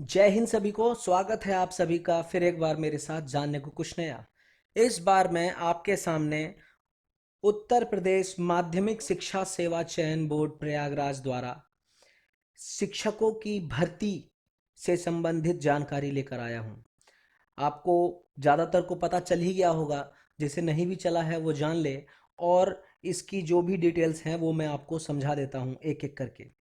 जय हिंद सभी को। स्वागत है आप सभी का फिर एक बार मेरे साथ जानने को कुछ नया। इस बार मैं आपके सामने उत्तर प्रदेश माध्यमिक शिक्षा सेवा चयन बोर्ड प्रयागराज द्वारा शिक्षकों की भर्ती से संबंधित जानकारी लेकर आया हूं। आपको ज़्यादातर को पता चल ही गया होगा, जिसे नहीं भी चला है वो जान ले। और इसकी जो भी डिटेल्स हैं वो मैं आपको समझा देता हूं एक एक करके।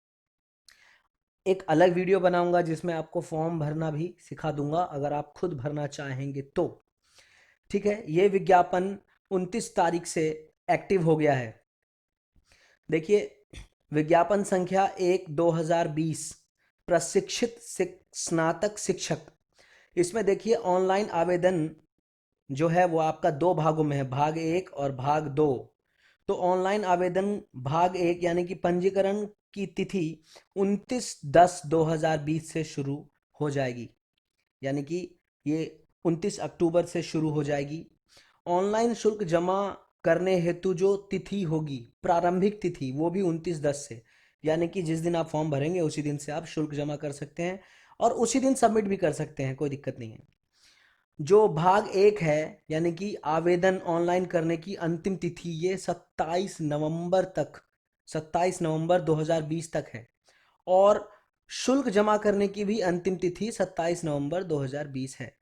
एक अलग वीडियो बनाऊंगा जिसमें आपको फॉर्म भरना भी सिखा दूंगा अगर आप खुद भरना चाहेंगे तो। ठीक है, ये विज्ञापन 29 तारीख से एक्टिव हो गया है। देखिए, विज्ञापन संख्या 1/2020 प्रशिक्षित स्नातक शिक्षक। इसमें देखिए ऑनलाइन आवेदन जो है वो आपका दो भागों में है, भाग एक और भाग दो। तो ऑनलाइन आवेदन भाग एक यानी कि पंजीकरण की तिथि 29/10/2020 से शुरू हो जाएगी, यानी कि ये 29 अक्टूबर से शुरू हो जाएगी। ऑनलाइन शुल्क जमा करने हेतु जो तिथि होगी, प्रारंभिक तिथि, वो भी 29/10 से, यानी कि जिस दिन आप फॉर्म भरेंगे उसी दिन से आप शुल्क जमा कर सकते हैं और उसी दिन सबमिट भी कर सकते हैं, कोई दिक्कत नहीं है। जो भाग एक है यानी कि आवेदन ऑनलाइन करने की अंतिम तिथि, ये 27 नवंबर 2020 तक है। और शुल्क जमा करने की भी अंतिम तिथि 27 नवंबर 2020 है।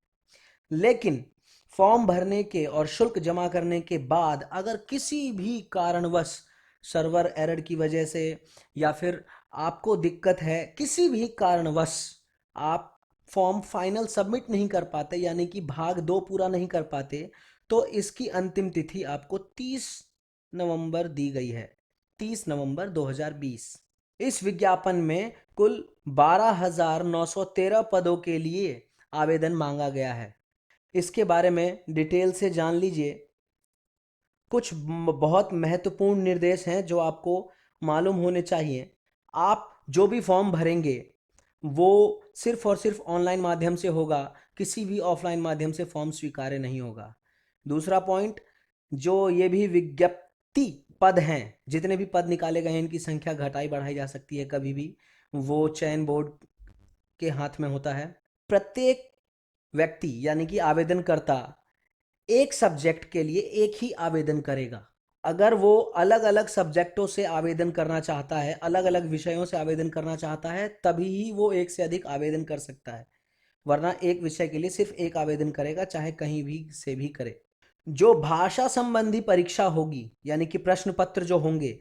लेकिन फॉर्म भरने के और शुल्क जमा करने के बाद अगर किसी भी कारणवश, सर्वर एरर की वजह से या फिर आपको दिक्कत है, किसी भी कारणवश आप फॉर्म फाइनल सबमिट नहीं कर पाते, यानी कि भाग दो पूरा नहीं कर पाते, तो इसकी अंतिम तिथि आपको 30 नवंबर दी गई है, 30 नवंबर 2020। इस विज्ञापन में कुल 12,913 पदों के लिए आवेदन मांगा गया है। इसके बारे में डिटेल से जान लीजिए। कुछ बहुत महत्वपूर्ण निर्देश हैं जो आपको मालूम होने चाहिए। आप जो भी फॉर्म भरेंगे वो सिर्फ और सिर्फ ऑनलाइन माध्यम से होगा, किसी भी ऑफलाइन माध्यम से फॉर्म स्वीकार्य नहीं होगा। दूसरा पॉइंट, जो ये भी विज्ञप्ति पद हैं, जितने भी पद निकाले गए हैं इनकी संख्या घटाई बढ़ाई जा सकती है कभी भी, वो चयन बोर्ड के हाथ में होता है। प्रत्येक व्यक्ति यानी कि आवेदनकर्ता एक सब्जेक्ट के लिए एक ही आवेदन करेगा। अगर वो अलग अलग सब्जेक्टों से आवेदन करना चाहता है, अलग अलग विषयों से आवेदन करना चाहता है, तभी ही वो एक से अधिक आवेदन कर सकता है, वरना एक विषय के लिए सिर्फ एक आवेदन करेगा, चाहे कहीं भी से भी करे। जो भाषा संबंधी परीक्षा होगी यानी कि प्रश्न पत्र जो होंगे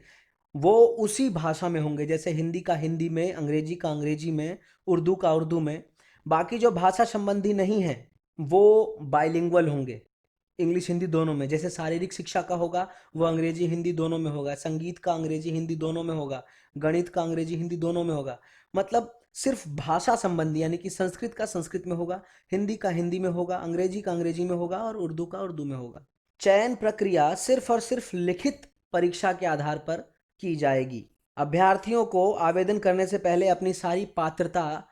वो उसी भाषा में होंगे, जैसे हिंदी का हिंदी में, अंग्रेजी का अंग्रेजी में, उर्दू का उर्दू में। बाकी जो भाषा संबंधी नहीं है वो बाइलिंगुअल होंगे, इंग्लिश हिंदी दोनों में। जैसे शारीरिक शिक्षा का होगा वो अंग्रेजी हिंदी दोनों में होगा, संगीत का अंग्रेजी हिंदी दोनों में होगा, गणित का अंग्रेजी हिंदी दोनों में होगा। मतलब सिर्फ भाषा संबंधी यानी कि संस्कृत का संस्कृत में होगा, हिंदी का हिंदी में होगा, अंग्रेजी का अंग्रेजी में होगा और उर्दू का उर्दू में होगा। चयन प्रक्रिया सिर्फ और सिर्फ लिखित परीक्षा के आधार पर की जाएगी। अभ्यर्थियों को आवेदन करने से पहले अपनी सारी पात्रता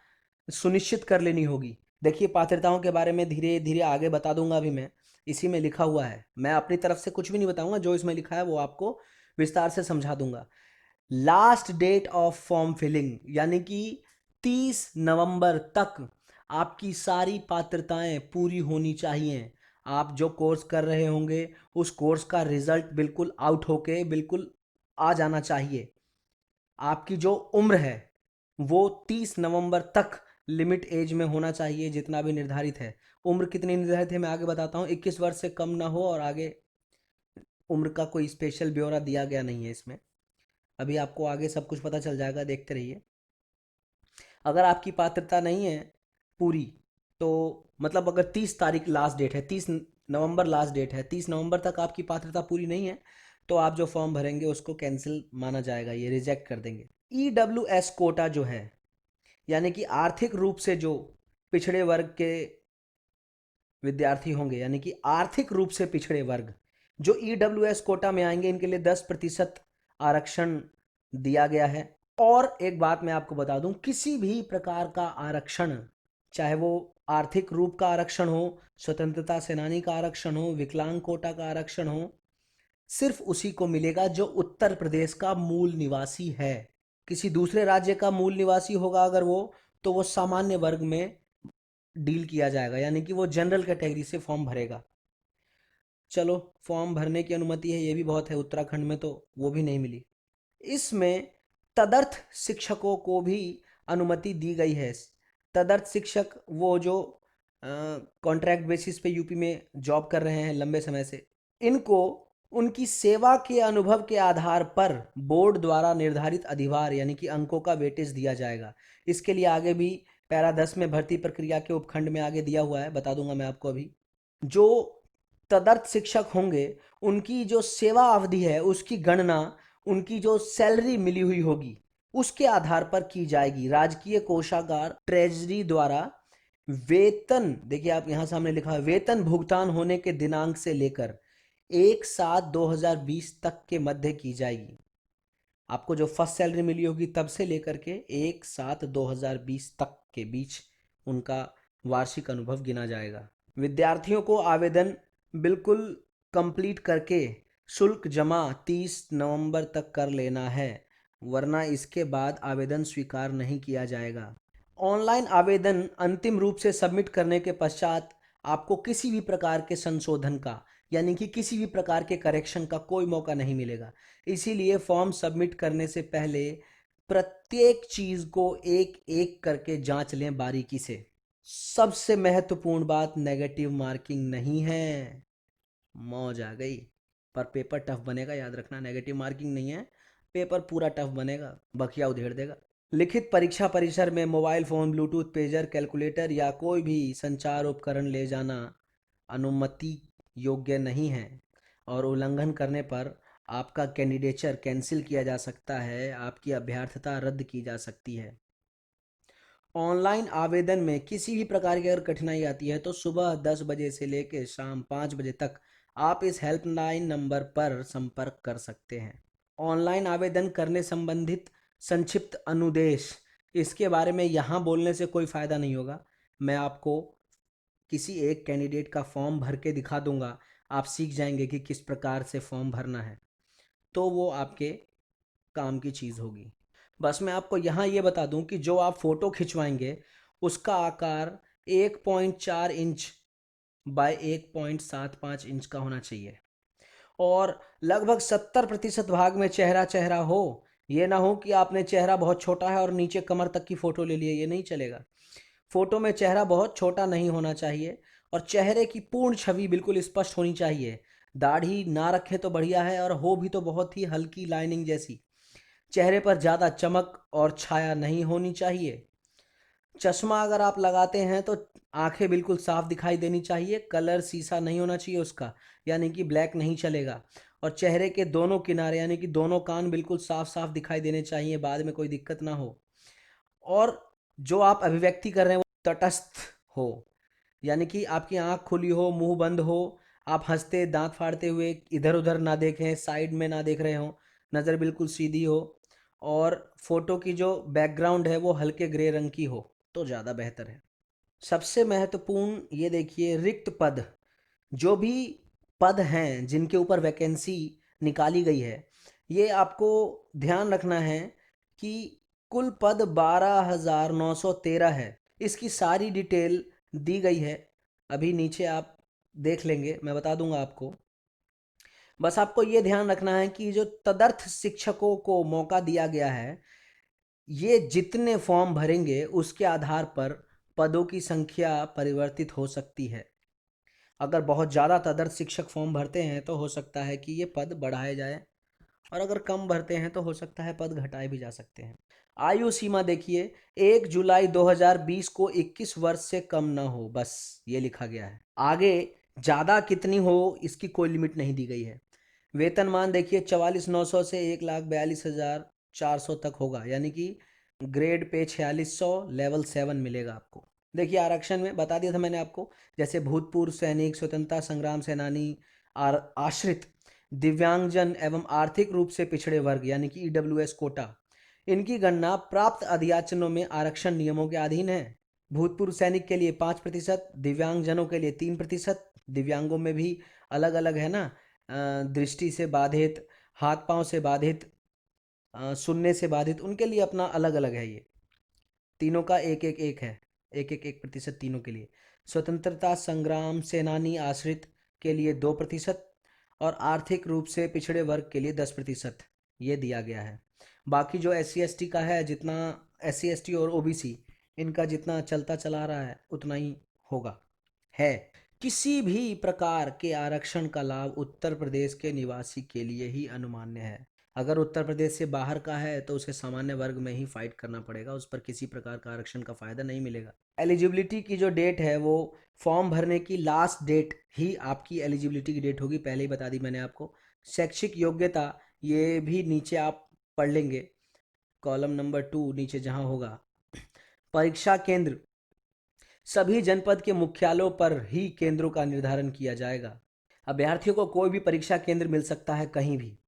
सुनिश्चित कर लेनी होगी। देखिए, पात्रताओं के बारे में धीरे धीरे आगे बता दूंगा, अभी मैं इसी में लिखा हुआ है, मैं अपनी तरफ से कुछ भी नहीं बताऊंगा, जो इसमें लिखा है वो आपको विस्तार से समझा दूंगा। Last date of form filling यानी कि 30 नवंबर तक आपकी सारी पात्रताएं पूरी होनी चाहिए। आप जो कोर्स कर रहे होंगे उस कोर्स का रिजल्ट बिल्कुल आउट होके बिल्कुल आ जाना चाहिए। आपकी जो उम्र है वो 30 नवंबर तक लिमिट एज में होना चाहिए, जितना भी निर्धारित है। उम्र कितनी निर्धारित है मैं आगे बताता हूँ, 21 वर्ष से कम ना हो, और आगे उम्र का कोई स्पेशल ब्यौरा दिया गया नहीं है इसमें। अभी आपको आगे सब कुछ पता चल जाएगा, देखते रहिए। अगर आपकी पात्रता नहीं है पूरी, तो मतलब अगर 30 तारीख लास्ट डेट है, 30 नवंबर लास्ट डेट है, 30 नवंबर तक आपकी पात्रता पूरी नहीं है, तो आप जो फॉर्म भरेंगे उसको कैंसिल माना जाएगा, ये रिजेक्ट कर देंगे। EWS कोटा जो है यानी कि आर्थिक रूप से जो पिछड़े वर्ग के विद्यार्थी होंगे, यानी कि आर्थिक रूप से पिछड़े वर्ग जो EWS कोटा में आएंगे, इनके लिए 10% आरक्षण दिया गया है। और एक बात मैं आपको बता दूं, किसी भी प्रकार का आरक्षण, चाहे वो आर्थिक रूप का आरक्षण हो, स्वतंत्रता सेनानी का आरक्षण हो, विकलांग कोटा का आरक्षण हो, सिर्फ उसी को मिलेगा जो उत्तर प्रदेश का मूल निवासी है। किसी दूसरे राज्य का मूल निवासी होगा अगर वो, तो वो सामान्य वर्ग में डील किया जाएगा, यानी कि वो जनरल कैटेगरी से फॉर्म भरेगा। चलो, फॉर्म भरने की अनुमति है, ये भी बहुत है। उत्तराखंड में तो वो भी नहीं मिली। इसमें तदर्थ शिक्षकों को भी अनुमति दी गई है। तदर्थ शिक्षक वो जो कॉन्ट्रैक्ट बेसिस पे यूपी में जॉब कर रहे हैं लंबे समय से, इनको उनकी सेवा के अनुभव के आधार पर बोर्ड द्वारा निर्धारित अधिभार यानी कि अंकों का वेटेज दिया जाएगा। इसके लिए आगे भी पैरा 10 में भर्ती प्रक्रिया के उपखंड में आगे दिया हुआ है, बता दूंगा मैं आपको अभी। जो तदर्थ शिक्षक होंगे उनकी जो सेवा अवधि है उसकी गणना उनकी जो सैलरी मिली हुई होगी उसके आधार पर की जाएगी। राजकीय कोषागार ट्रेजरी द्वारा वेतन, देखिए आप यहां सामने लिखा है, वेतन भुगतान होने के दिनांक से लेकर 1/7/2020 तक के मध्य की जाएगी। आपको जो फर्स्ट सैलरी मिली होगी तब से लेकर के 1/7/2020 तक के बीच उनका वार्षिक अनुभव गिना जाएगा। विद्यार्थियों को आवेदन बिल्कुल कंप्लीट करके शुल्क जमा 30 नवंबर तक कर लेना है, वरना इसके बाद आवेदन स्वीकार नहीं किया जाएगा। ऑनलाइन आवेदन अंतिम रूप से सबमिट करने के पश्चात आपको किसी भी प्रकार के संशोधन का यानी कि किसी भी प्रकार के करेक्शन का कोई मौका नहीं मिलेगा। इसीलिए फॉर्म सबमिट करने से पहले प्रत्येक चीज को एक एक करके जांच लें बारीकी से। सबसे महत्वपूर्ण बात, नेगेटिव मार्किंग नहीं है। मौज आ गई। पर पेपर टफ बनेगा, याद रखना, नेगेटिव मार्किंग नहीं है, पेपर पूरा टफ बनेगा, बखिया उधेड़ देगा। लिखित परीक्षा परिसर में mobile phone, Bluetooth, pager, calculator या कोई भी संचार उपकरण ले जाना अनुमति योग्य नहीं है और उल्लंघन करने पर आपका कैंडिडेचर कैंसिल किया जा सकता है, आपकी अभ्यर्थता रद्द की जा सकती है। ऑनलाइन आवेदन में किसी भी प्रकार की अगर कठिनाई आती है तो सुबह 10 बजे से लेकर शाम 5 बजे तक आप इस हेल्पलाइन नंबर पर संपर्क कर सकते हैं। ऑनलाइन आवेदन करने संबंधित संक्षिप्त अनुदेश, इसके बारे में यहाँ बोलने से कोई फ़ायदा नहीं होगा। मैं आपको किसी एक कैंडिडेट का फॉर्म भर के दिखा दूंगा, आप सीख जाएंगे कि किस प्रकार से फॉर्म भरना है, तो वो आपके काम की चीज़ होगी। बस मैं आपको यहाँ ये बता दूं कि जो आप फ़ोटो खिंचवाएंगे उसका आकार 1.4 इंच बाय 1.75 इंच का होना चाहिए और लगभग 70% भाग में चेहरा चेहरा हो। ये ना हो कि आपने चेहरा बहुत छोटा है और नीचे कमर तक की फ़ोटो ले लिए, ये नहीं चलेगा। फ़ोटो में चेहरा बहुत छोटा नहीं होना चाहिए और चेहरे की पूर्ण छवि बिल्कुल स्पष्ट होनी चाहिए। दाढ़ी ना रखें तो बढ़िया है और हो भी तो बहुत ही हल्की लाइनिंग जैसी। चेहरे पर ज़्यादा चमक और छाया नहीं होनी चाहिए। चश्मा अगर आप लगाते हैं तो आंखें बिल्कुल साफ दिखाई देनी चाहिए, कलर शीशा नहीं होना चाहिए उसका, यानी कि ब्लैक नहीं चलेगा। और चेहरे के दोनों किनारे यानी कि दोनों कान बिल्कुल साफ साफ दिखाई देने चाहिए, बाद में कोई दिक्कत ना हो। और जो आप अभिव्यक्ति कर रहे हैं वो तटस्थ हो, यानी कि आपकी आंख खुली हो, मुंह बंद हो, आप हंसते दांत फाड़ते हुए इधर उधर ना देखें, साइड में ना देख रहे हो, नज़र बिल्कुल सीधी हो और फोटो की जो बैकग्राउंड है वो हल्के ग्रे रंग की हो तो ज़्यादा बेहतर है। सबसे महत्वपूर्ण ये देखिए, रिक्त पद, जो भी पद हैं जिनके ऊपर वैकेंसी निकाली गई है, ये आपको ध्यान रखना है कि कुल पद 12,913 है। इसकी सारी डिटेल दी गई है, अभी नीचे आप देख लेंगे, मैं बता दूंगा आपको। बस आपको ये ध्यान रखना है कि जो तदर्थ शिक्षकों को मौका दिया गया है, ये जितने फॉर्म भरेंगे उसके आधार पर पदों की संख्या परिवर्तित हो सकती है। अगर बहुत ज़्यादा तदर्थ शिक्षक फॉर्म भरते हैं तो हो सकता है कि ये पद बढ़ाए जाए और अगर कम भरते हैं तो हो सकता है पद घटाए भी जा सकते हैं। आयु सीमा देखिए, 1 जुलाई 2020 को 21 वर्ष से कम ना हो, बस ये लिखा गया है। आगे ज़्यादा कितनी हो इसकी कोई लिमिट नहीं दी गई है। वेतनमान देखिए, 44,900 से 1,42,400 तक होगा, यानी कि ग्रेड पे 4600, लेवल 7 मिलेगा आपको। देखिए आरक्षण में बता दिया था मैंने आपको, जैसे भूतपूर्व सैनिक, स्वतंत्रता संग्राम सेनानी, आश्रित, दिव्यांगजन एवं आर्थिक रूप से पिछड़े वर्ग यानी कि ईडब्ल्यूएस कोटा, इनकी गणना प्राप्त अधियाचनों में आरक्षण नियमों के अधीन है। भूतपूर्व सैनिक के लिए 5%, दिव्यांगजनों के लिए 3%, दिव्यांगों में भी अलग अलग है ना, दृष्टि से बाधित, हाथ पांव से बाधित, सुनने से बाधित, उनके लिए अपना अलग अलग है ये तीनों का एक एक एक है, एक प्रतिशत तीनों के लिए। स्वतंत्रता संग्राम सेनानी आश्रित के लिए 2% और आर्थिक रूप से पिछड़े वर्ग के लिए 10% ये दिया गया है। बाकी जो SC ST का है, जितना SC ST और OBC इनका जितना चलता चला रहा है उतना ही होगा है। किसी भी प्रकार के आरक्षण का लाभ उत्तर प्रदेश के निवासी के लिए ही अनुमान्य है। अगर उत्तर प्रदेश से बाहर का है तो उसे सामान्य वर्ग में ही फाइट करना पड़ेगा, उस पर किसी प्रकार का आरक्षण का फायदा नहीं मिलेगा। एलिजिबिलिटी की जो डेट है वो फॉर्म भरने की लास्ट डेट ही आपकी एलिजिबिलिटी की डेट होगी, पहले ही बता दी मैंने आपको। शैक्षिक योग्यता ये भी नीचे आप पढ़ लेंगे, कॉलम नंबर 2 नीचे जहां होगा। परीक्षा केंद्र सभी जनपद के मुख्यालयों पर ही केंद्रों का निर्धारण किया जाएगा। अभ्यर्थियों को कोई भी परीक्षा केंद्र मिल सकता है कहीं भी।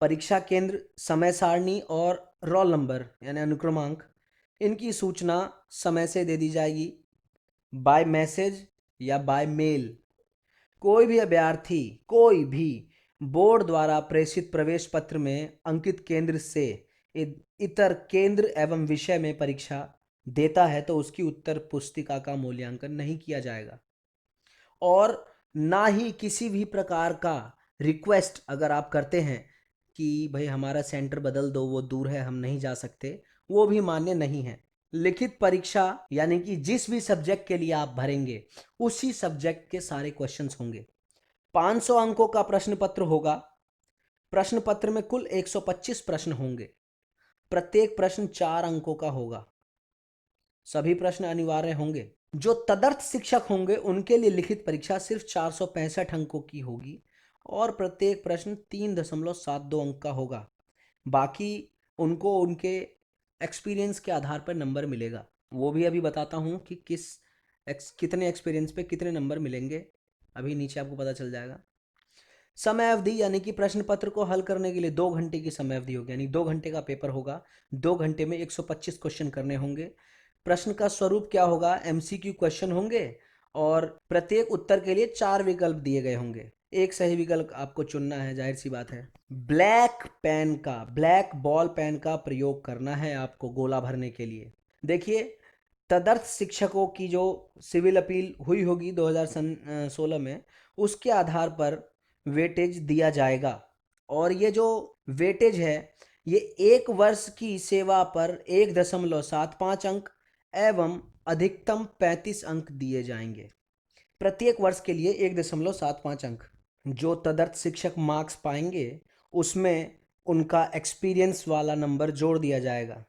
परीक्षा केंद्र, समय सारणी और रोल नंबर यानी अनुक्रमांक, इनकी सूचना समय से दे दी जाएगी, बाय मैसेज या बाय मेल। कोई भी अभ्यर्थी कोई भी बोर्ड द्वारा प्रेषित प्रवेश पत्र में अंकित केंद्र से इतर केंद्र एवं विषय में परीक्षा देता है तो उसकी उत्तर पुस्तिका का मूल्यांकन नहीं किया जाएगा। और ना ही किसी भी प्रकार का रिक्वेस्ट अगर आप करते हैं कि भाई हमारा सेंटर बदल दो, वो दूर है, हम नहीं जा सकते, वो भी मान्य नहीं है। लिखित परीक्षा यानी कि जिस भी सब्जेक्ट के लिए आप भरेंगे उसी सब्जेक्ट के सारे क्वेश्चंस होंगे। 500 अंकों का प्रश्न पत्र होगा। प्रश्न पत्र में कुल 125 प्रश्न होंगे। प्रत्येक प्रश्न 4 अंकों का होगा। सभी प्रश्न अनिवार्य होंगे। जो तदर्थ शिक्षक होंगे उनके लिए लिखित परीक्षा सिर्फ 465 अंकों की होगी और प्रत्येक प्रश्न 3.72 अंक का होगा। बाकी उनको उनके एक्सपीरियंस के आधार पर नंबर मिलेगा। वो भी अभी बताता हूँ कि कितने एक्सपीरियंस पे कितने नंबर मिलेंगे, अभी नीचे आपको पता चल जाएगा। समय अवधि यानी कि प्रश्न पत्र को हल करने के लिए 2 घंटे की समय अवधि होगी, यानी 2 घंटे का पेपर होगा। 2 घंटे में 125 क्वेश्चन करने होंगे। प्रश्न का स्वरूप क्या होगा? MCQ क्वेश्चन होंगे और प्रत्येक उत्तर के लिए 4 विकल्प दिए गए होंगे। एक सही विकल्प आपको चुनना है, जाहिर सी बात है। ब्लैक बॉल पेन का प्रयोग करना है आपको गोला भरने के लिए। देखिए, तदर्थ शिक्षकों की जो सिविल अपील हुई होगी 2016 में, उसके आधार पर वेटेज दिया जाएगा। और ये जो वेटेज है ये 1 वर्ष की सेवा पर 1.75 अंक एवं अधिकतम 35 अंक दिए जाएंगे। प्रत्येक वर्ष के लिए 1.75 अंक। जो तदर्थ शिक्षक मार्क्स पाएंगे उसमें उनका एक्सपीरियंस वाला नंबर जोड़ दिया जाएगा।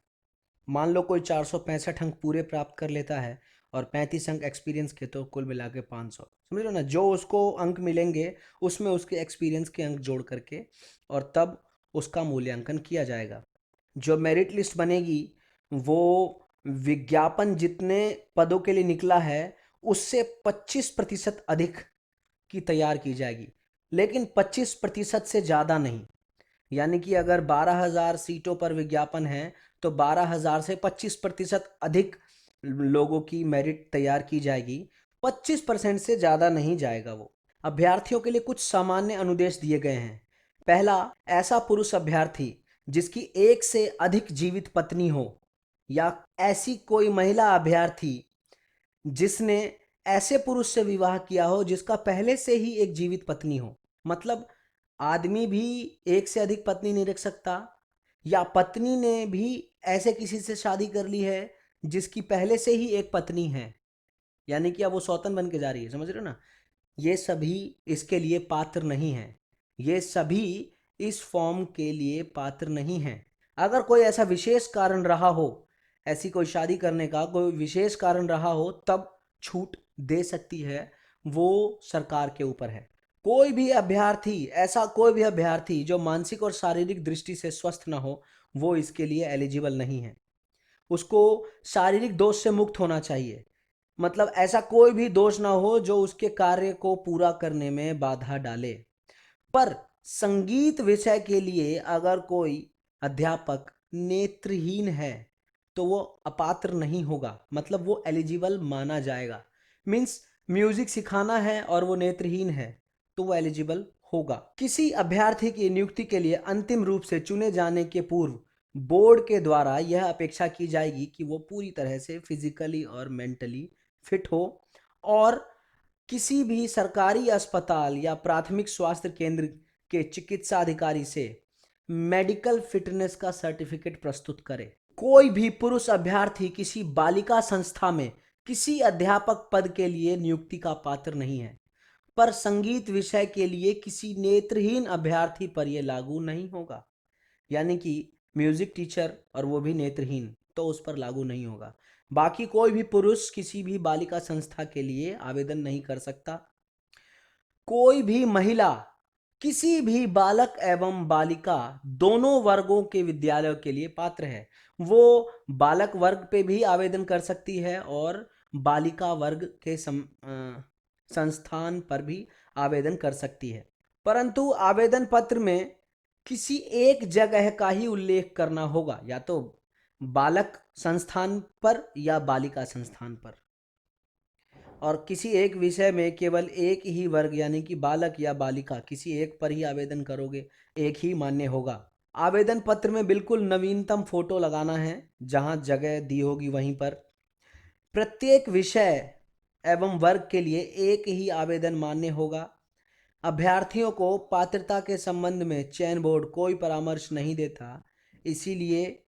मान लो कोई 465 अंक पूरे प्राप्त कर लेता है और 35 अंक एक्सपीरियंस के, तो कुल मिला के 500। समझ लो ना, जो उसको अंक मिलेंगे उसमें उसके एक्सपीरियंस के अंक जोड़ करके और तब उसका मूल्यांकन किया जाएगा। जो मेरिट लिस्ट बनेगी वो विज्ञापन जितने पदों के लिए निकला है उससे 25% अधिक की तैयार की जाएगी, लेकिन 25% से ज़्यादा नहीं। यानी कि अगर 12,000 सीटों पर विज्ञापन है तो 12,000 से 25% अधिक लोगों की मेरिट तैयार की जाएगी। 25% से ज़्यादा नहीं जाएगा वो। अभ्यर्थियों के लिए कुछ सामान्य अनुदेश दिए गए हैं। पहला, ऐसा पुरुष अभ्यर्थी जिसकी 1 से अधिक जीवित पत्नी हो या ऐसी कोई महिला अभ्यर्थी जिसने ऐसे पुरुष से विवाह किया हो जिसका पहले से ही एक जीवित पत्नी हो। मतलब आदमी भी 1 से अधिक पत्नी नहीं रख सकता, या पत्नी ने भी ऐसे किसी से शादी कर ली है जिसकी पहले से ही एक पत्नी है, यानी कि अब वो सौतन बन के जा रही है। समझ रहे हो ना? ये सभी इसके लिए पात्र नहीं है। ये सभी इस फॉर्म के लिए पात्र नहीं है। अगर कोई ऐसा विशेष कारण रहा हो, ऐसी कोई शादी करने का कोई विशेष कारण रहा हो, तब छूट दे सकती है, वो सरकार के ऊपर है। कोई भी अभ्यर्थी जो मानसिक और शारीरिक दृष्टि से स्वस्थ ना हो वो इसके लिए एलिजिबल नहीं है। उसको शारीरिक दोष से मुक्त होना चाहिए। मतलब ऐसा कोई भी दोष ना हो जो उसके कार्य को पूरा करने में बाधा डाले। पर संगीत विषय के लिए अगर कोई अध्यापक नेत्रहीन है तो वो अपात्र नहीं होगा, मतलब वो एलिजिबल माना जाएगा। मीन्स म्यूजिक सिखाना है और वो नेत्रहीन है तो वो एलिजिबल होगा। किसी अभ्यर्थी की नियुक्ति के लिए अंतिम रूप से चुने जाने के पूर्व बोर्ड के द्वारा यह अपेक्षा की जाएगी कि वो पूरी तरह से फिजिकली और मेंटली फिट हो और किसी भी सरकारी अस्पताल या प्राथमिक स्वास्थ्य केंद्र के चिकित्सा अधिकारी से मेडिकल फिटनेस का सर्टिफिकेट प्रस्तुत करे। कोई भी पुरुष अभ्यर्थी किसी बालिका संस्था में किसी अध्यापक पद के लिए नियुक्ति का पात्र नहीं है, पर संगीत विषय के लिए किसी नेत्रहीन अभ्यर्थी पर यह लागू नहीं होगा। यानी कि म्यूजिक टीचर और वो भी नेत्रहीन, तो उस पर लागू नहीं होगा। बाकी कोई भी पुरुष किसी भी बालिका संस्था के लिए आवेदन नहीं कर सकता। कोई भी महिला किसी भी बालक एवं बालिका दोनों वर्गों के विद्यालयों के लिए पात्र है। वो बालक वर्ग पे भी आवेदन कर सकती है और बालिका वर्ग के संस्थान पर भी आवेदन कर सकती है, परंतु आवेदन पत्र में किसी एक जगह का ही उल्लेख करना होगा, या तो बालक संस्थान पर या बालिका संस्थान पर, और किसी एक विषय में केवल एक ही वर्ग यानी कि बालक या बालिका किसी एक पर ही आवेदन करोगे, एक ही मान्य होगा। आवेदन पत्र में बिल्कुल नवीनतम फोटो लगाना है, जहां जगह दी होगी वहीं पर। प्रत्येक विषय एवं वर्ग के लिए एक ही आवेदन मान्य होगा। अभ्यर्थियों को पात्रता के संबंध में चयन बोर्ड कोई परामर्श नहीं देता, इसीलिए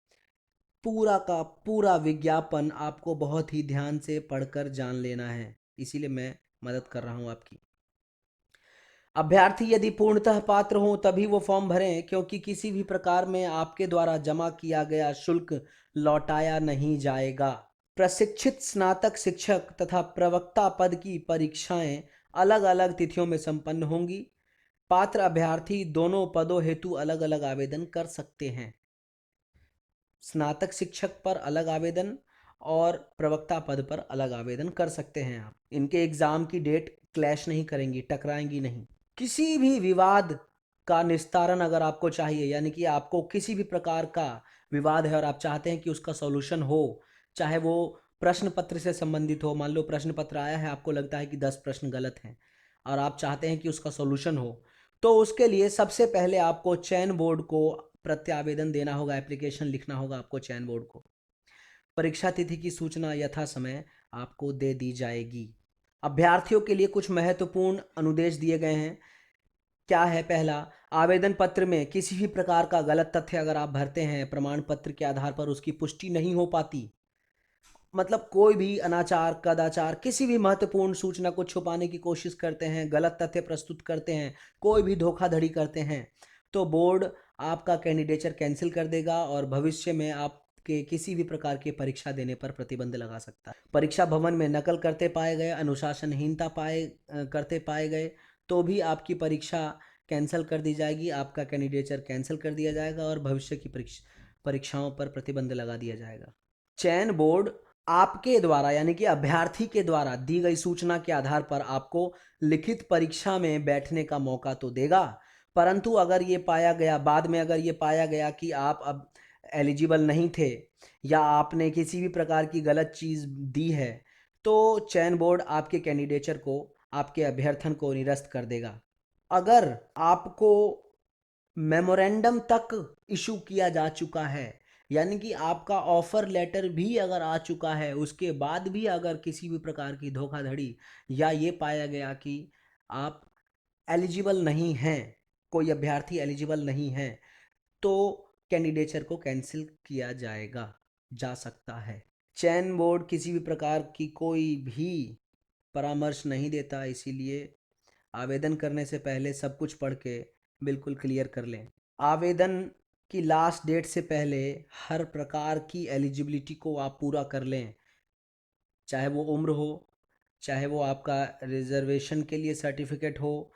पूरा का पूरा विज्ञापन आपको बहुत ही ध्यान से पढ़कर जान लेना है, इसीलिए मैं मदद कर रहा हूं आपकी। अभ्यर्थी यदि पूर्णतः पात्र हों तभी वो फॉर्म भरें, क्योंकि किसी भी प्रकार में आपके द्वारा जमा किया गया शुल्क लौटाया नहीं जाएगा। प्रशिक्षित स्नातक शिक्षक तथा प्रवक्ता पद की परीक्षाएं अलग अलग तिथियों में संपन्न होंगी। पात्र अभ्यर्थी दोनों पदों हेतु अलग अलग आवेदन कर सकते हैं। स्नातक शिक्षक पर अलग आवेदन और प्रवक्ता पद पर अलग आवेदन कर सकते हैं आप। इनके एग्जाम की डेट क्लैश नहीं करेंगी, टकराएंगी नहीं। किसी भी विवाद का निस्तारण अगर आपको चाहिए, यानी कि आपको किसी भी प्रकार का विवाद है और आप चाहते हैं कि उसका सॉल्यूशन हो, चाहे वो प्रश्न पत्र से संबंधित हो। मान लो प्रश्न पत्र आया है, आपको लगता है कि 10 प्रश्न गलत हैं और आप चाहते हैं कि उसका सॉल्यूशन हो, तो उसके लिए सबसे पहले आपको चयन बोर्ड को प्रत्यावेदन देना होगा, एप्लीकेशन लिखना होगा आपको चयन बोर्ड को। परीक्षा तिथि की सूचना यथा समय आपको दे दी जाएगी। अभ्यर्थियों के लिए कुछ महत्वपूर्ण अनुदेश दिए गए हैं। क्या है? पहला, आवेदन पत्र में किसी भी प्रकार का गलत तथ्य अगर आप भरते हैं, प्रमाण पत्र के आधार पर उसकी पुष्टि नहीं हो पाती, मतलब कोई भी अनाचार कदाचार किसी भी महत्वपूर्ण सूचना को छुपाने की कोशिश करते हैं, गलत तथ्य प्रस्तुत करते हैं, कोई भी धोखाधड़ी करते हैं, तो बोर्ड आपका कैंडिडेचर कैंसिल कर देगा और भविष्य में आपके किसी भी प्रकार की परीक्षा देने पर प्रतिबंध लगा सकता है। परीक्षा भवन में नकल करते पाए गए, अनुशासनहीनता करते पाए गए तो भी आपकी परीक्षा कैंसिल कर दी जाएगी, आपका कैंडिडेचर कैंसिल कर दिया जाएगा और भविष्य की परीक्षाओं पर प्रतिबंध लगा दिया जाएगा। चयन बोर्ड आपके द्वारा यानी कि अभ्यर्थी के द्वारा दी गई सूचना के आधार पर आपको लिखित परीक्षा में बैठने का मौका तो देगा, परंतु अगर ये पाया गया बाद में, अगर ये पाया गया कि आप अब एलिजिबल नहीं थे या आपने किसी भी प्रकार की गलत चीज़ दी है, तो चयन बोर्ड आपके कैंडिडेचर को, आपके अभ्यर्थन को निरस्त कर देगा। अगर आपको मेमोरेंडम तक इशू किया जा चुका है, यानी कि आपका ऑफर लेटर भी अगर आ चुका है, उसके बाद भी अगर किसी भी प्रकार की धोखाधड़ी या ये पाया गया कि आप एलिजिबल नहीं हैं, कोई अभ्यर्थी एलिजिबल नहीं है, तो कैंडिडेचर को कैंसिल किया जा सकता है। चयन बोर्ड किसी भी प्रकार की कोई भी परामर्श नहीं देता, इसीलिए आवेदन करने से पहले सब कुछ पढ़ के बिल्कुल क्लियर कर लें। आवेदन की लास्ट डेट से पहले हर प्रकार की एलिजिबिलिटी को आप पूरा कर लें, चाहे वो उम्र हो, चाहे वो आपका रिजर्वेशन के लिए सर्टिफिकेट हो,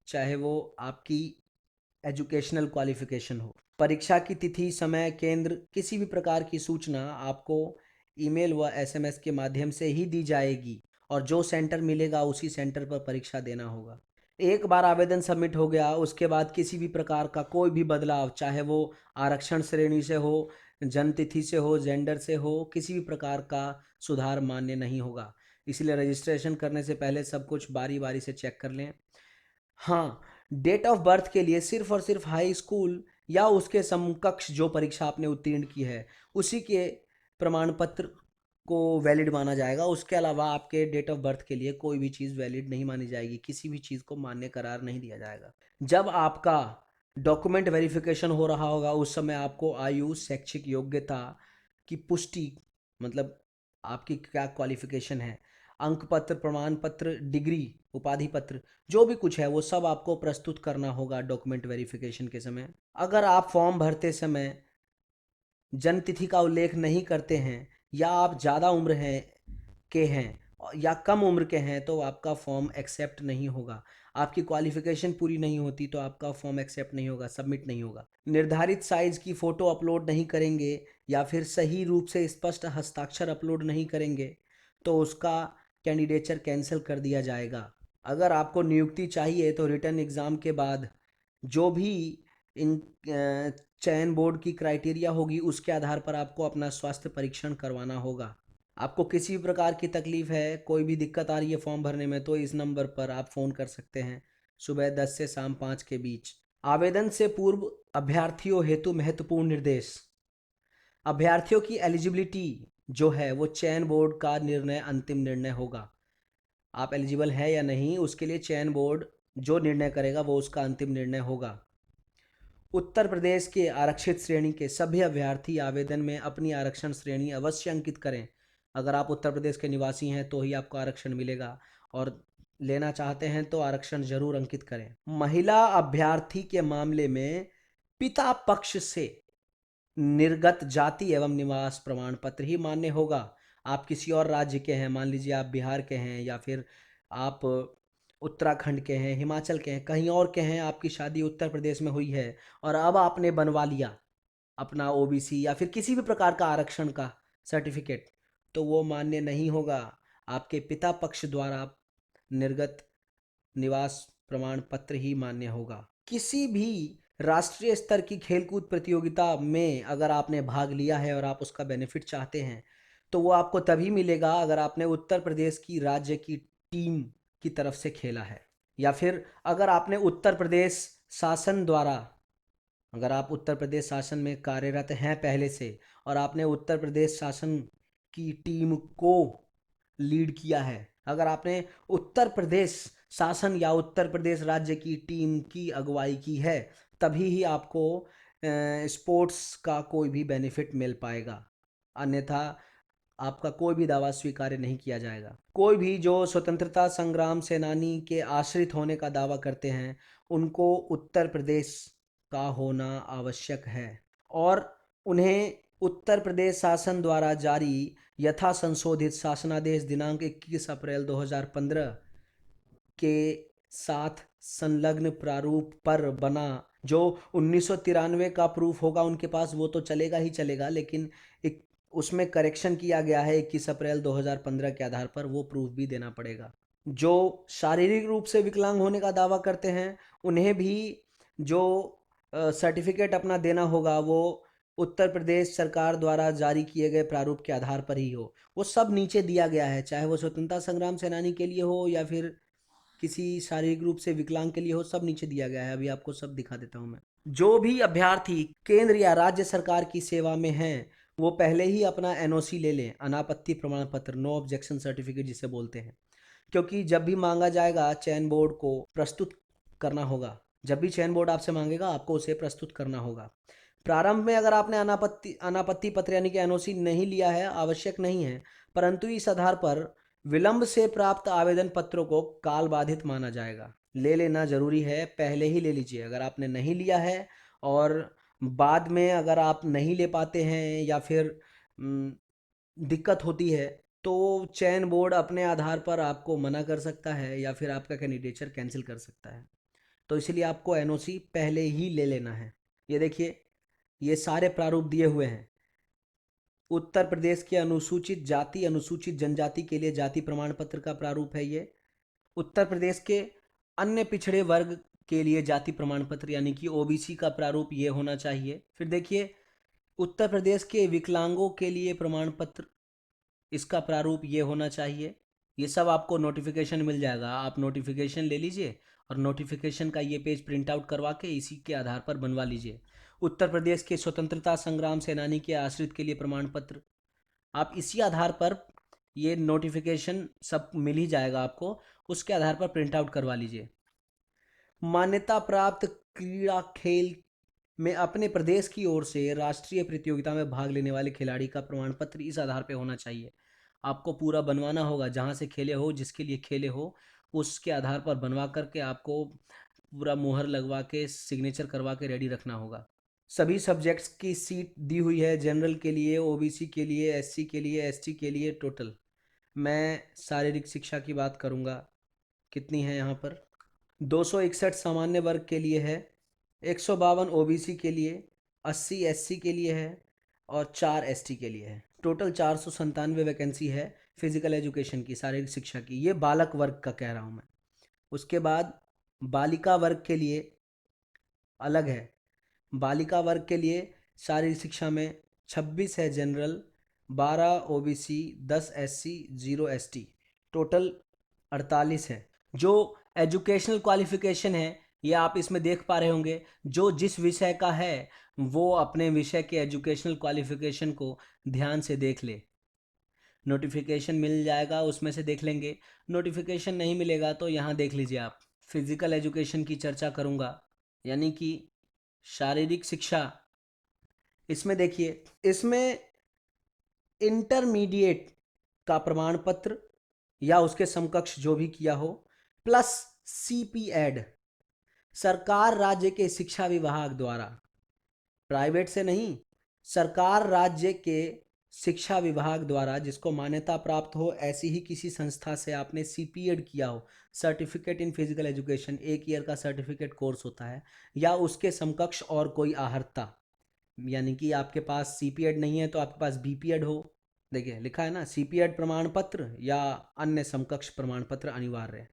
चाहे वो आपकी एजुकेशनल क्वालिफिकेशन हो। परीक्षा की तिथि, समय, केंद्र, किसी भी प्रकार की सूचना आपको ईमेल व एसएमएस के माध्यम से ही दी जाएगी और जो सेंटर मिलेगा उसी सेंटर पर परीक्षा देना होगा। एक बार आवेदन सबमिट हो गया, उसके बाद किसी भी प्रकार का कोई भी बदलाव, चाहे वो आरक्षण श्रेणी से हो, जन्म तिथि से हो, जेंडर से हो, किसी भी प्रकार का सुधार मान्य नहीं होगा। इसलिए रजिस्ट्रेशन करने से पहले सब कुछ बारी बारी से चेक कर लें। हाँ, डेट ऑफ बर्थ के लिए सिर्फ और सिर्फ हाई स्कूल या उसके समकक्ष जो परीक्षा आपने उत्तीर्ण की है उसी के प्रमाण पत्र को वैलिड माना जाएगा। उसके अलावा आपके डेट ऑफ बर्थ के लिए कोई भी चीज़ वैलिड नहीं मानी जाएगी, किसी भी चीज़ को मान्य करार नहीं दिया जाएगा। जब आपका डॉक्यूमेंट वेरिफिकेशन हो रहा होगा उस समय आपको आयु, शैक्षिक योग्यता की पुष्टि, मतलब आपकी क्या क्वालिफिकेशन है, अंक पत्र, प्रमाण पत्र, डिग्री, उपाधि पत्र, जो भी कुछ है वो सब आपको प्रस्तुत करना होगा डॉक्यूमेंट वेरिफिकेशन के समय। अगर आप फॉर्म भरते समय जन्म तिथि का उल्लेख नहीं करते हैं या आप ज़्यादा उम्र हैं या कम उम्र के हैं तो आपका फॉर्म एक्सेप्ट नहीं होगा। आपकी क्वालिफिकेशन पूरी नहीं होती तो आपका फॉर्म एक्सेप्ट नहीं होगा, सबमिट नहीं होगा। निर्धारित साइज की फ़ोटो अपलोड नहीं करेंगे या फिर सही रूप से स्पष्ट हस्ताक्षर अपलोड नहीं करेंगे तो उसका कैंडिडेचर कैंसिल कर दिया जाएगा। अगर आपको नियुक्ति चाहिए तो रिटन एग्ज़ाम के बाद जो भी इन चयन बोर्ड की क्राइटेरिया होगी उसके आधार पर आपको अपना स्वास्थ्य परीक्षण करवाना होगा। आपको किसी भी प्रकार की तकलीफ है, कोई भी दिक्कत आ रही है फॉर्म भरने में तो इस नंबर पर आप फ़ोन कर सकते हैं सुबह 10 से शाम 5 के बीच। आवेदन से पूर्व अभ्यर्थियों हेतु महत्वपूर्ण निर्देश। अभ्यर्थियों की एलिजिबिलिटी जो है वो चयन बोर्ड का निर्णय अंतिम निर्णय होगा। आप एलिजिबल है या नहीं उसके लिए चयन बोर्ड जो निर्णय करेगा वो उसका अंतिम निर्णय होगा। उत्तर प्रदेश के आरक्षित श्रेणी के सभी अभ्यर्थी आवेदन में अपनी आरक्षण श्रेणी अवश्य अंकित करें। अगर आप उत्तर प्रदेश के निवासी हैं तो ही आपको आरक्षण मिलेगा और लेना चाहते हैं तो आरक्षण जरूर अंकित करें। महिला अभ्यर्थी के मामले में पिता पक्ष से निर्गत जाति एवं निवास प्रमाण पत्र ही मान्य होगा। आप किसी और राज्य के हैं, मान लीजिए आप बिहार के हैं या फिर आप उत्तराखंड के हैं, हिमाचल के हैं, कहीं और के हैं, आपकी शादी उत्तर प्रदेश में हुई है और अब आपने बनवा लिया अपना ओबीसी या फिर किसी भी प्रकार का आरक्षण का सर्टिफिकेट तो वो मान्य नहीं होगा। आपके पिता पक्ष द्वारा निर्गत निवास प्रमाण पत्र ही मान्य होगा। किसी भी राष्ट्रीय स्तर की खेलकूद प्रतियोगिता में अगर आपने भाग लिया है और आप उसका बेनिफिट चाहते हैं तो वो आपको तभी मिलेगा अगर आपने उत्तर प्रदेश की राज्य की टीम की तरफ से खेला है या फिर अगर आपने उत्तर प्रदेश शासन द्वारा, अगर आप उत्तर प्रदेश शासन में कार्यरत हैं पहले से और आपने उत्तर प्रदेश शासन की टीम को लीड किया है, अगर आपने उत्तर प्रदेश शासन या उत्तर प्रदेश राज्य की टीम की अगुवाई की है तभी ही आपको स्पोर्ट्स का कोई भी बेनिफिट मिल पाएगा, अन्यथा आपका कोई भी दावा स्वीकार्य नहीं किया जाएगा। कोई भी जो स्वतंत्रता संग्राम सेनानी के आश्रित होने का दावा करते हैं उनको उत्तर प्रदेश का होना आवश्यक है और उन्हें उत्तर प्रदेश शासन द्वारा जारी यथा संशोधित शासनादेश दिनांक 21 अप्रैल 2015 के साथ संलग्न प्रारूप पर बना जो 1993 का प्रूफ होगा उनके पास वो तो चलेगा ही चलेगा, लेकिन एक उसमें करेक्शन किया गया है 21 अप्रैल 2015 के आधार पर, वो प्रूफ भी देना पड़ेगा। जो शारीरिक रूप से विकलांग होने का दावा करते हैं उन्हें भी जो सर्टिफिकेट अपना देना होगा वो उत्तर प्रदेश सरकार द्वारा जारी किए गए प्रारूप के आधार पर ही हो। वो सब नीचे दिया गया है, चाहे वो स्वतंत्रता संग्राम सेनानी के लिए हो या फिर किसी शारीरिक रूप से विकलांग के लिए हो, सब नीचे दिया गया है। अभी आपको सब दिखा देता हूँ मैं। जो भी अभ्यर्थी केंद्र या राज्य सरकार की सेवा में हैं वो पहले ही अपना एनओसी ले लें, अनापत्ति प्रमाण पत्र, नो ऑब्जेक्शन सर्टिफिकेट जिसे बोलते हैं, क्योंकि जब भी मांगा जाएगा चयन बोर्ड को प्रस्तुत करना होगा। जब भी चयन बोर्ड आपसे मांगेगा आपको उसे प्रस्तुत करना होगा। प्रारंभ में अगर आपने अनापत्ति पत्र यानी कि एनओसी नहीं लिया है आवश्यक नहीं है, परंतु इस आधार पर विलंब से प्राप्त आवेदन पत्रों को काल बाधित माना जाएगा। ले लेना जरूरी है, पहले ही ले लीजिए। अगर आपने नहीं लिया है और बाद में अगर आप नहीं ले पाते हैं या फिर दिक्कत होती है तो चयन बोर्ड अपने आधार पर आपको मना कर सकता है या फिर आपका कैंडिडेचर कैंसिल कर सकता है। तो इसलिए आपको एनओसी पहले ही ले लेना है। ये देखिए, ये सारे प्रारूप दिए हुए हैं। उत्तर प्रदेश के अनुसूचित जाति अनुसूचित जनजाति के लिए जाति प्रमाण पत्र का प्रारूप है ये। उत्तर प्रदेश के अन्य पिछड़े वर्ग के लिए जाति प्रमाण पत्र यानी कि ओबीसी का प्रारूप ये होना चाहिए। फिर देखिए, उत्तर प्रदेश के विकलांगों के लिए प्रमाण पत्र, इसका प्रारूप ये होना चाहिए। ये सब आपको नोटिफिकेशन मिल जाएगा, आप नोटिफिकेशन ले लीजिए और नोटिफिकेशन का ये पेज प्रिंट आउट करवा के इसी के आधार पर बनवा लीजिए। उत्तर प्रदेश के स्वतंत्रता संग्राम सेनानी के आश्रित के लिए प्रमाण पत्र। आप इसी आधार पर ये नोटिफिकेशन सब मिल ही जाएगा आपको, उसके आधार पर प्रिंट आउट करवा लीजिए। मान्यता प्राप्त क्रीड़ा खेल में अपने प्रदेश की ओर से राष्ट्रीय प्रतियोगिता में भाग लेने वाले खिलाड़ी का प्रमाण पत्र इस आधार पर होना चाहिए। आपको पूरा बनवाना होगा, जहाँ से खेले हो, जिसके लिए खेले हो, उसके आधार पर बनवा करके आपको पूरा मुहर लगवा के सिग्नेचर करवा के रेडी रखना होगा। सभी सब्जेक्ट्स की सीट दी हुई है, जनरल के लिए, ओबीसी के लिए, एससी के लिए, एसटी के लिए। टोटल मैं शारीरिक शिक्षा की बात करूँगा, कितनी है यहाँ पर, 261 सामान्य वर्ग के लिए है, 152 ओबीसी के लिए, 80 एससी के लिए है और 4 एसटी के लिए है। टोटल 497 वैकेंसी है फिजिकल एजुकेशन की, शारीरिक शिक्षा की। ये बालक वर्ग का कह रहा हूँ मैं। उसके बाद बालिका वर्ग के लिए अलग है। बालिका वर्ग के लिए शारीरिक शिक्षा में 26 है general, 12 OBC, 10 SC, 0 ST, total 48 है। जो एजुकेशनल क्वालिफिकेशन है ये आप इसमें देख पा रहे होंगे, जो जिस विषय का है वो अपने विषय के एजुकेशनल क्वालिफिकेशन को ध्यान से देख ले। नोटिफिकेशन मिल जाएगा उसमें से देख लेंगे, नोटिफिकेशन नहीं मिलेगा तो यहाँ देख लीजिए आप। फिजिकल एजुकेशन की चर्चा करूँगा, यानी कि शारीरिक शिक्षा। इसमें देखिए, इसमें इंटरमीडिएट का प्रमाण पत्र या उसके समकक्ष जो भी किया हो, प्लस सीपी एड, सरकार राज्य के शिक्षा विभाग द्वारा, प्राइवेट से नहीं, सरकार राज्य के शिक्षा विभाग द्वारा जिसको मान्यता प्राप्त हो, ऐसी ही किसी संस्था से आपने सीपीएड किया हो, certificate in physical education, 1 year का सर्टिफिकेट कोर्स होता है, या उसके समकक्ष और कोई आहर्ता, यानी कि आपके पास सीपीएड नहीं है तो आपके पास बीपीएड हो। देखिए लिखा है ना, सीपीएड प्रमाण पत्र या अन्य समकक्ष प्रमाण पत्र अनिवार्य है।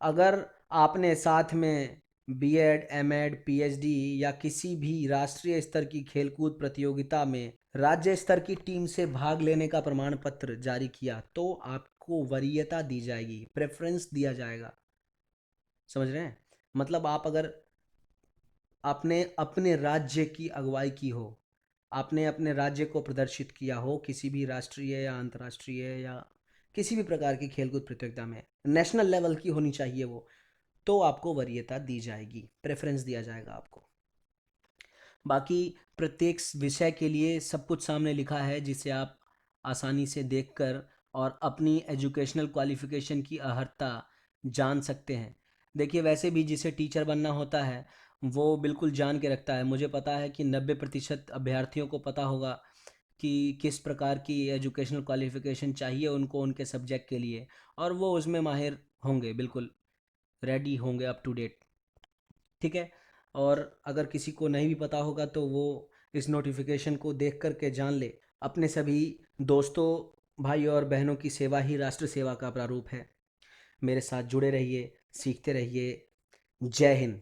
अगर आपने साथ में बीएड, एमएड, पीएचडी या किसी भी राष्ट्रीय स्तर की खेलकूद प्रतियोगिता में राज्य स्तर की टीम से भाग लेने का प्रमाण पत्र जारी किया तो आपको वरीयता दी जाएगी, प्रेफरेंस दिया जाएगा। समझ रहे हैं? मतलब आप अगर आपने अपने राज्य की अगुवाई की हो, आपने अपने राज्य को प्रदर्शित किया हो किसी भी राष्ट्रीय या अंतर्राष्ट्रीय या किसी भी प्रकार की खेलकूद प्रतियोगिता में, नेशनल लेवल की होनी चाहिए वो, तो आपको वरीयता दी जाएगी, प्रेफरेंस दिया जाएगा आपको। बाकी प्रत्येक विषय के लिए सब कुछ सामने लिखा है, जिसे आप आसानी से देखकर और अपनी एजुकेशनल क्वालिफिकेशन की अहर्ता जान सकते हैं। देखिए, वैसे भी जिसे टीचर बनना होता है वो बिल्कुल जान के रखता है। मुझे पता है कि 90% अभ्यर्थियों को पता होगा कि किस प्रकार की एजुकेशनल क्वालिफिकेशन चाहिए उनको उनके सब्जेक्ट के लिए, और वो उसमें माहिर होंगे, बिल्कुल रेडी होंगे, अप टू डेट। ठीक है, और अगर किसी को नहीं भी पता होगा तो वो इस नोटिफिकेशन को देख कर के जान ले। अपने सभी दोस्तों, भाई और बहनों की सेवा ही राष्ट्र सेवा का प्रारूप है। मेरे साथ जुड़े रहिए, सीखते रहिए। जय हिंद।